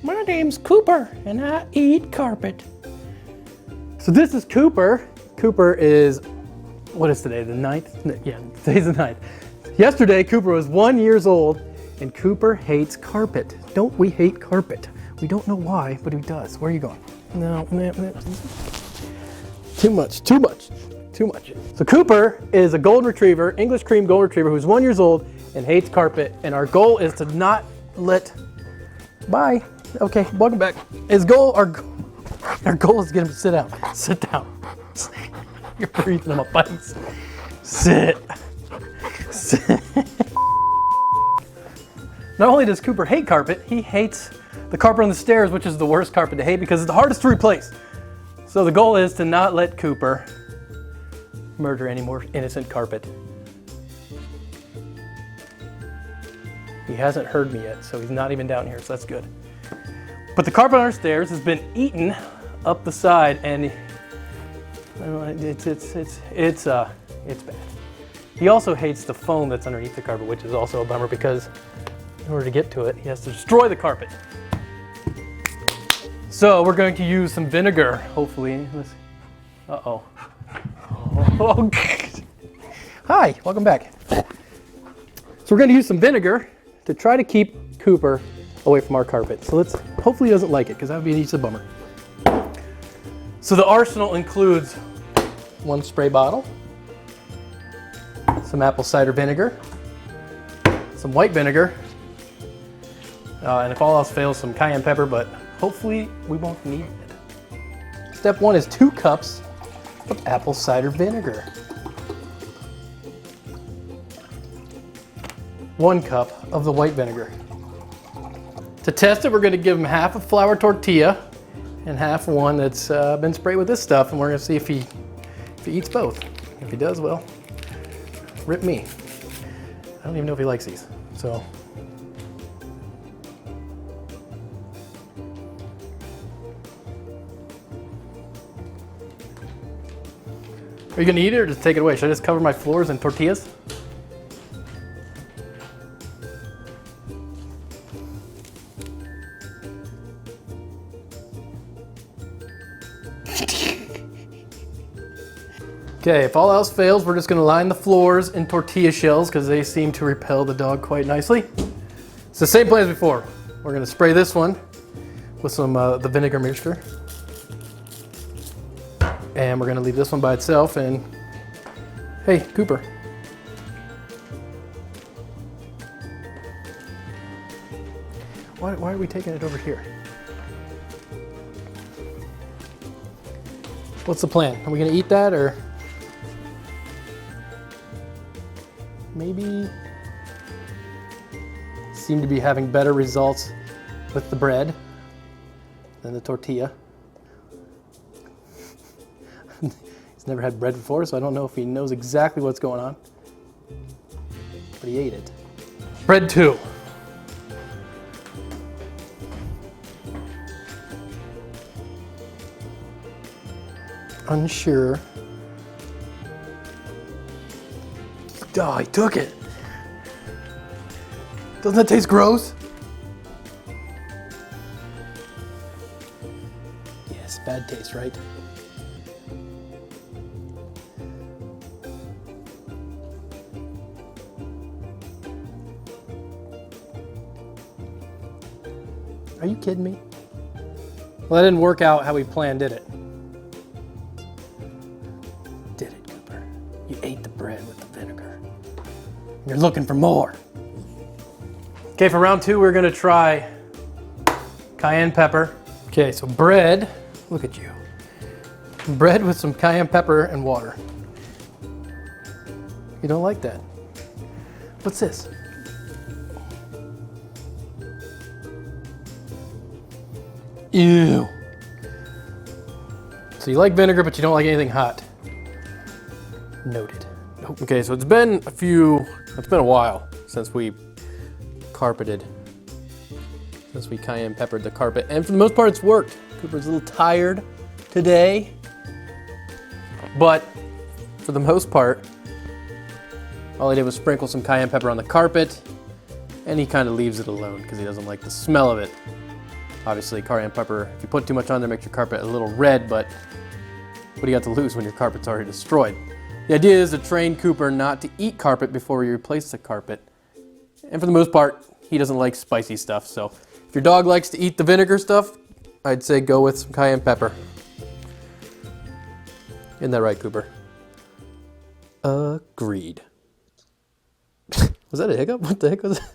My name's Cooper, and I eat carpet. So this is Cooper. Cooper is, what is today, the 9th? Yeah, today's the 9th. Yesterday, Cooper was 1 year old, and Cooper hates carpet. Don't we hate carpet? We don't know why, but he does. Where are you going? No. Too much. So Cooper is a golden retriever, English cream golden retriever, who's 1 year old and hates carpet. And our goal is to not let, bye. Okay, welcome back. Our goal is to get him to sit down. Sit down. You're breathing in my face. Sit. Not only does Cooper hate carpet, he hates the carpet on the stairs, which is the worst carpet to hate because it's the hardest to replace. So the goal is to not let Cooper murder any more innocent carpet. He hasn't heard me yet, so he's not even down here, so that's good. But the carpet on our stairs has been eaten up the side, and it's bad. He also hates the foam that's underneath the carpet, which is also a bummer because in order to get to it, he has to destroy the carpet. So we're going to use some vinegar, hopefully. Uh-oh. Oh. Hi, welcome back. So we're going to use some vinegar to try to keep Cooper away from our carpet. So hopefully he doesn't like it because that would be a bummer. So the arsenal includes 1 spray bottle, some apple cider vinegar, some white vinegar, and if all else fails, some cayenne pepper, but hopefully we won't need it. Step 1 is 2 cups of apple cider vinegar. 1 cup of the white vinegar. To test it, we're going to give him half a flour tortilla and half one that's been sprayed with this stuff, and we're going to see if he eats both. If he does, well, rip me. I don't even know if he likes these. So. Are you going to eat it or just take it away? Should I just cover my floors in tortillas? Okay, if all else fails, we're just going to line the floors in tortilla shells because they seem to repel the dog quite nicely. It's the same plan as before. We're going to spray this one with some the vinegar mixture. And we're going to leave this one by itself. And hey, Cooper. Why are we taking it over here? What's the plan? Are we going to eat that or? Maybe seem to be having better results with the bread than the tortilla. He's never had bread before, so I don't know if he knows exactly what's going on. But he ate it. Bread 2. Unsure. Oh, he took it. Doesn't that taste gross? Yes, bad taste, right? Are you kidding me? Well, that didn't work out how we planned, did it? Did it, Cooper? You ate the bread with the vinegar. You're looking for more. Okay, for round 2, we're gonna try cayenne pepper. Okay, so bread, look at you. Bread with some cayenne pepper and water. You don't like that? What's this? Ew. So you like vinegar, but you don't like anything hot. Noted. Okay, so it's been a while since we carpeted, since we cayenne peppered the carpet, and for the most part it's worked. Cooper's a little tired today, but for the most part, all I did was sprinkle some cayenne pepper on the carpet, and he kind of leaves it alone because he doesn't like the smell of it. Obviously, cayenne pepper, if you put too much on there, makes your carpet a little red, but what do you got to lose when your carpet's already destroyed? The idea is to train Cooper not to eat carpet before you replace the carpet. And for the most part, he doesn't like spicy stuff, so if your dog likes to eat the vinegar stuff, I'd say go with some cayenne pepper. Isn't that right, Cooper? Agreed. Was that a hiccup? What the heck was that?